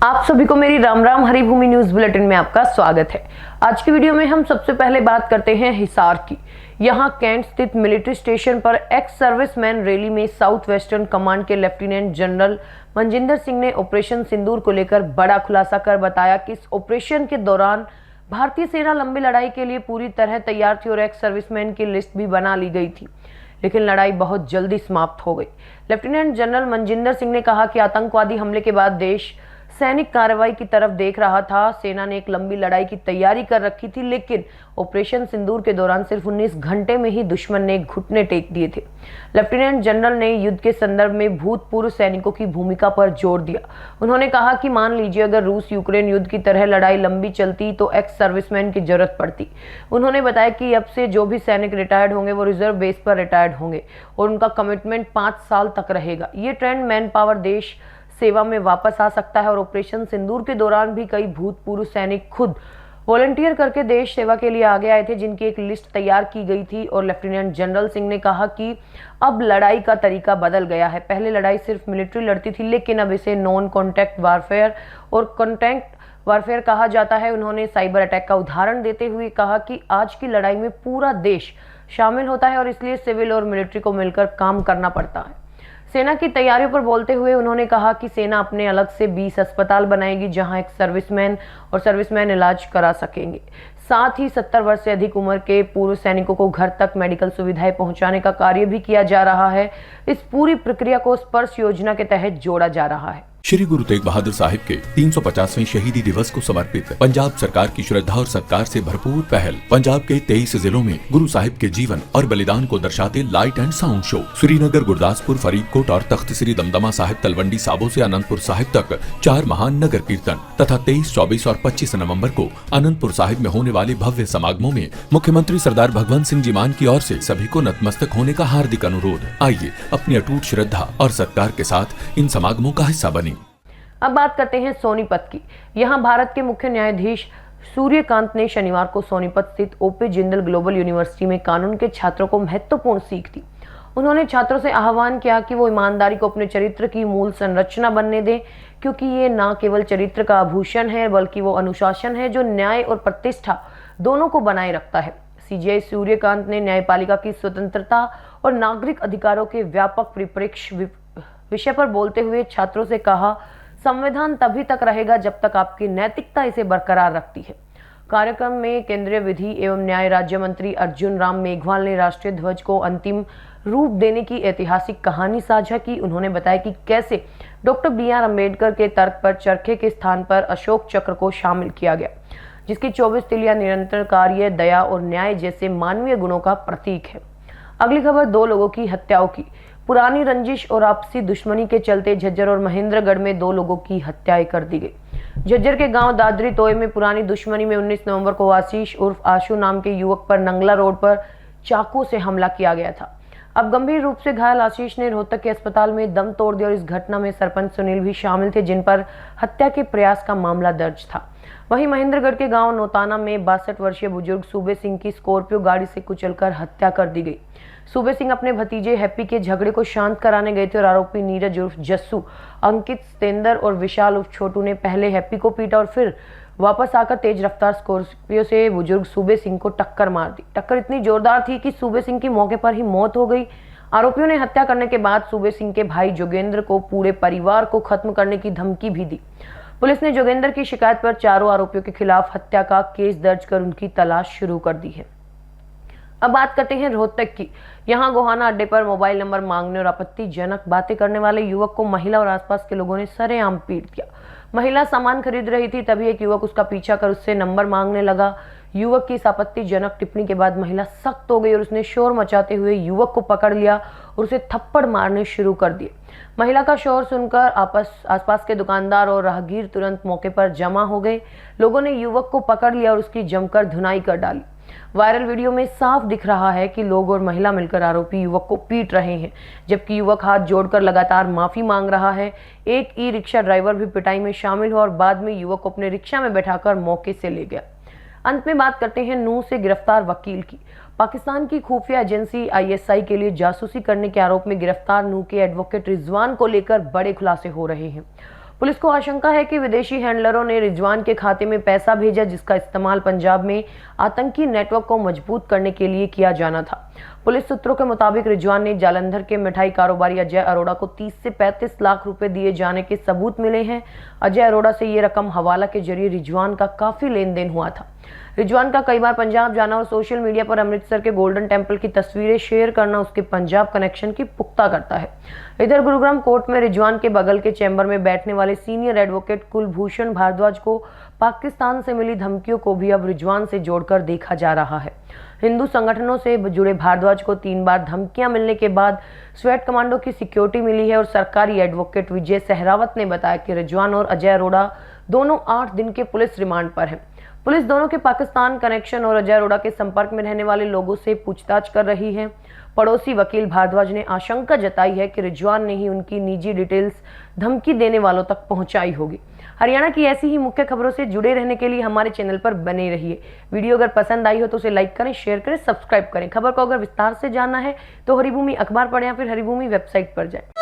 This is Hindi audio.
आप सभी को मेरी राम राम हरिभूमि न्यूज बुलेटिन में आपका स्वागत है। आज की वीडियो में हम सबसे पहले बात करते हैं हिसार की। यहां कैंट स्थित मिलिट्री स्टेशन पर एक्स सर्विसमैन रैली में साउथ वेस्टर्न कमांड के लेफ्टिनेंट जनरल मनजिंदर सिंह ने ऑपरेशन सिंदूर को लेकर बड़ा खुलासा कर बताया कि इस ऑपरेशन के दौरान भारतीय सेना लंबी लड़ाई के लिए पूरी तरह तैयार थी और एक्स सर्विसमैन की लिस्ट भी बना ली गई थी, लेकिन लड़ाई बहुत जल्दी समाप्त हो गई। लेफ्टिनेंट जनरल मनजिंदर सिंह ने कहा कि आतंकवादी हमले के बाद देश सैनिक कार्रवाई की तरफ देख रहा था। सेना ने एक लंबी लड़ाई की तैयारी कर रखी थी, लेकिन ऑपरेशन सिंदूर के दौरान सिर्फ 19 घंटे में ही दुश्मन ने घुटने टेक दिए थे। लेफ्टिनेंट जनरल ने युद्ध के संदर्भ में भूतपूर्व सैनिकों की भूमिका पर जोर दिया। उन्होंने कहा कि मान लीजिए अगर रूस यूक्रेन युद्ध की तरह लड़ाई लंबी चलती तो एक्स सर्विसमैन की जरूरत पड़ती। उन्होंने बताया कि अब से जो भी सैनिक रिटायर्ड होंगे वो रिजर्व बेस पर रिटायर्ड होंगे और उनका कमिटमेंट 5 साल तक रहेगा। ये ट्रेंड मैन पावर देश सेवा में वापस आ सकता है और ऑपरेशन सिंदूर के दौरान भी कई भूतपूर्व सैनिक खुद वॉलंटियर करके देश सेवा के लिए आगे आए थे, जिनकी एक लिस्ट तैयार की गई थी। और लेफ्टिनेंट जनरल सिंह ने कहा कि अब लड़ाई का तरीका बदल गया है। पहले लड़ाई सिर्फ मिलिट्री लड़ती थी, लेकिन अब इसे नॉन कॉन्टैक्ट वारफेयर और कॉन्टैक्ट वारफेयर कहा जाता है। उन्होंने साइबर अटैक का उदाहरण देते हुए कहा कि आज की लड़ाई में पूरा देश शामिल होता है और इसलिए सिविल और मिलिट्री को मिलकर काम करना पड़ता है। सेना की तैयारियों पर बोलते हुए उन्होंने कहा कि सेना अपने अलग से 20 अस्पताल बनाएगी जहां एक सर्विसमैन इलाज करा सकेंगे। साथ ही 70 वर्ष से अधिक उम्र के पूर्व सैनिकों को घर तक मेडिकल सुविधाएं पहुंचाने का कार्य भी किया जा रहा है। इस पूरी प्रक्रिया को स्पर्श योजना के तहत जोड़ा जा रहा है। श्री गुरु तेग बहादुर साहिब के 350वें शहीदी दिवस को समर्पित पंजाब सरकार की श्रद्धा और सत्कार से भरपूर पहल पंजाब के 23 जिलों में गुरु साहिब के जीवन और बलिदान को दर्शाते light and sound show Srinagar, Gurdaspur, Faridkot और तख्त श्री दमदमा साहिब, तलवंडी साबो से अनंतपुर साहिब तक 4 महान नगर कीर्तन तथा 23, 24 और 25 नवम्बर को अनंतपुर साहिब में होने वाले भव्य समागमों में मुख्यमंत्री सरदार भगवंत सिंह जी मान की ओर से सभी को नतमस्तक होने का हार्दिक अनुरोध। आइए अपनी अटूट श्रद्धा और सत्कार के साथ इन समागमों का हिस्सा बने। अब बात करते हैं सोनीपत की। यहां भारत के मुख्य न्यायाधीश सूर्यकांत ने शनिवार को सोनीपत स्थित ओपी जिंदल ग्लोबल यूनिवर्सिटी में कानून के छात्रों को महत्वपूर्ण सीख दी। उन्होंने छात्रों से आह्वान किया कि वो ईमानदारी को अपने चरित्र की मूल संरचना बनने दें, क्योंकि ये न केवल चरित्र का आभूषण है बल्कि वो अनुशासन है जो न्याय और प्रतिष्ठा दोनों को बनाए रखता है। सीजेआई सूर्यकांत ने न्यायपालिका की स्वतंत्रता और नागरिक अधिकारों के व्यापक परिप्रेक्ष्य विषय पर बोलते हुए छात्रों से कहा, संविधान तभी तक रहेगा जब तक आपकी नैतिकता इसे बरकरार रखती है। कार्यक्रम में केंद्रीय विधि एवं न्याय राज्य मंत्री अर्जुन राम मेघवाल ने राष्ट्रीय ध्वज को अंतिम रूप देने की ऐतिहासिक कहानी साझा की। उन्होंने बताया कि कैसे डॉक्टर BR अम्बेडकर के तर्क पर चरखे के स्थान पर अशोक चक्र को शामिल किया गया, जिसकी 24 तिलियां निरंतर कार्य, दया और न्याय जैसे मानवीय गुणों का प्रतीक है। अगली खबर 2 लोगों की हत्याओं की। पुरानी रंजिश और आपसी दुश्मनी के चलते झज्जर और महेंद्रगढ़ में 2 लोगों की हत्याएं कर दी गई। झज्जर के गांव दादरी तोय में पुरानी दुश्मनी में 19 नवंबर को आशीष उर्फ आशु नाम के युवक पर नंगला रोड पर चाकू से हमला किया गया था। अब गंभीर रूप से घायल आशीष ने रोहतक के अस्पताल में दम तोड़ दिया और इस घटना में सरपंच सुनील भी शामिल थे, जिन पर हत्या के प्रयास का मामला दर्ज था। वहीं महेंद्रगढ़ के गांव नौताना में 62 वर्षीय बुजुर्ग सूबे सिंह की स्कॉर्पियो गाड़ी से कुचलकर हत्या कर दी गई। सूबे सिंह अपने भतीजे हैप्पी के झगड़े को शांत कराने गए थे और आरोपी नीरज उर्फ जस्सू, अंकित, सतेंद्र और विशाल उर्फ छोटू ने पहले हैप्पी को पीटा और फिर वापस आकर तेज रफ्तार स्कॉर्पियो से बुजुर्ग सूबे सिंह को टक्कर मार दी। टक्कर इतनी जोरदार थी कि सूबे सिंह की मौके पर ही मौत हो गई। आरोपियों ने हत्या करने के बाद सूबे सिंह के भाई जोगेंद्र को पूरे परिवार को खत्म करने की धमकी भी दी। पुलिस ने जोगेंद्र की शिकायत पर चारों आरोपियों के खिलाफ हत्या का केस दर्ज कर उनकी तलाश शुरू कर दी है। अब बात करते हैं रोहतक की। यहां गोहाना अड्डे पर मोबाइल नंबर मांगने और आपत्तिजनक बातें करने वाले युवक को महिला और आसपास के लोगों ने सरेआम पीट दिया। महिला सामान खरीद रही थी, तभी एक युवक उसका पीछा कर उससे नंबर मांगने लगा। युवक की इस आपत्तिजनक टिप्पणी के बाद महिला सख्त हो गई और उसने शोर मचाते हुए युवक को पकड़ लिया और उसे थप्पड़ मारने शुरू कर दिए। महिला का शोर सुनकर आसपास के दुकानदार और राहगीर तुरंत मौके पर जमा हो गए। लोगों ने युवक को पकड़ लिया और उसकी जमकर धुनाई कर डाली। वायरल वीडियो में साफ दिख रहा है कि लोग और महिला मिलकर आरोपी युवक को पीट रहे हैं, जबकि युवक हाथ जोड़कर लगातार माफी मांग रहा है। एक ई-रिक्शा ड्राइवर भी पिटाई में शामिल हुआ और बाद में युवक को अपने रिक्शा में बैठाकर मौके से ले गया। अंत में बात करते हैं नूह से गिरफ्तार वकील की। पाकिस्तान की खुफिया एजेंसी ISI के लिए जासूसी करने के आरोप में गिरफ्तार नूह के एडवोकेट रिजवान को लेकर बड़े खुलासे हो रहे हैं। पुलिस को आशंका है कि विदेशी हैंडलरों ने रिजवान के खाते में पैसा भेजा, जिसका इस्तेमाल पंजाब में आतंकी नेटवर्क को मजबूत करने के लिए किया जाना था। पुलिस सूत्रों के मुताबिक रिजवान ने जालंधर के मिठाई कारोबारी अजय अरोड़ा को 30 से 35 लाख रुपए दिए जाने के सबूत मिले हैं। अजय अरोड़ा से ये रकम हवाला के जरिए रिजवान का काफी लेन देन हुआ था। रिजवान का कई बार पंजाब जाना और सोशल मीडिया पर अमृतसर के गोल्डन टेम्पल की तस्वीरें शेयर करना उसके पंजाब कनेक्शन की पुख्ता करता है। इधर गुरुग्राम कोर्ट में रिजवान के बगल के चैम्बर में बैठने वाले सीनियर एडवोकेट कुलभूषण भारद्वाज को पाकिस्तान से मिली धमकियों को भी अब रिजवान से जोड़कर देखा जा रहा है। हिंदू संगठनों से जुड़े भारद्वाज को 3 बार धमकियां मिलने के बाद स्वेट कमांडो की सिक्योरिटी मिली है और सरकारी एडवोकेट विजय सहरावत ने बताया कि रिजवान और अजय अरोड़ा दोनों 8 दिन के पुलिस रिमांड पर हैं। पुलिस दोनों के पाकिस्तान कनेक्शन और अजय अरोड़ा के संपर्क में रहने वाले लोगों से पूछताछ कर रही है। पड़ोसी वकील भारद्वाज ने आशंका जताई है कि रिजवान ने ही उनकी निजी डिटेल्स धमकी देने वालों तक पहुंचाई होगी। हरियाणा की ऐसी ही मुख्य खबरों से जुड़े रहने के लिए हमारे चैनल पर बने रहिए। वीडियो अगर पसंद आई हो तो उसे लाइक करें, शेयर करें, सब्सक्राइब करें। खबर को अगर विस्तार से जानना है तो हरिभूमि अखबार पढ़ें या फिर हरिभूमि वेबसाइट पर जाएं।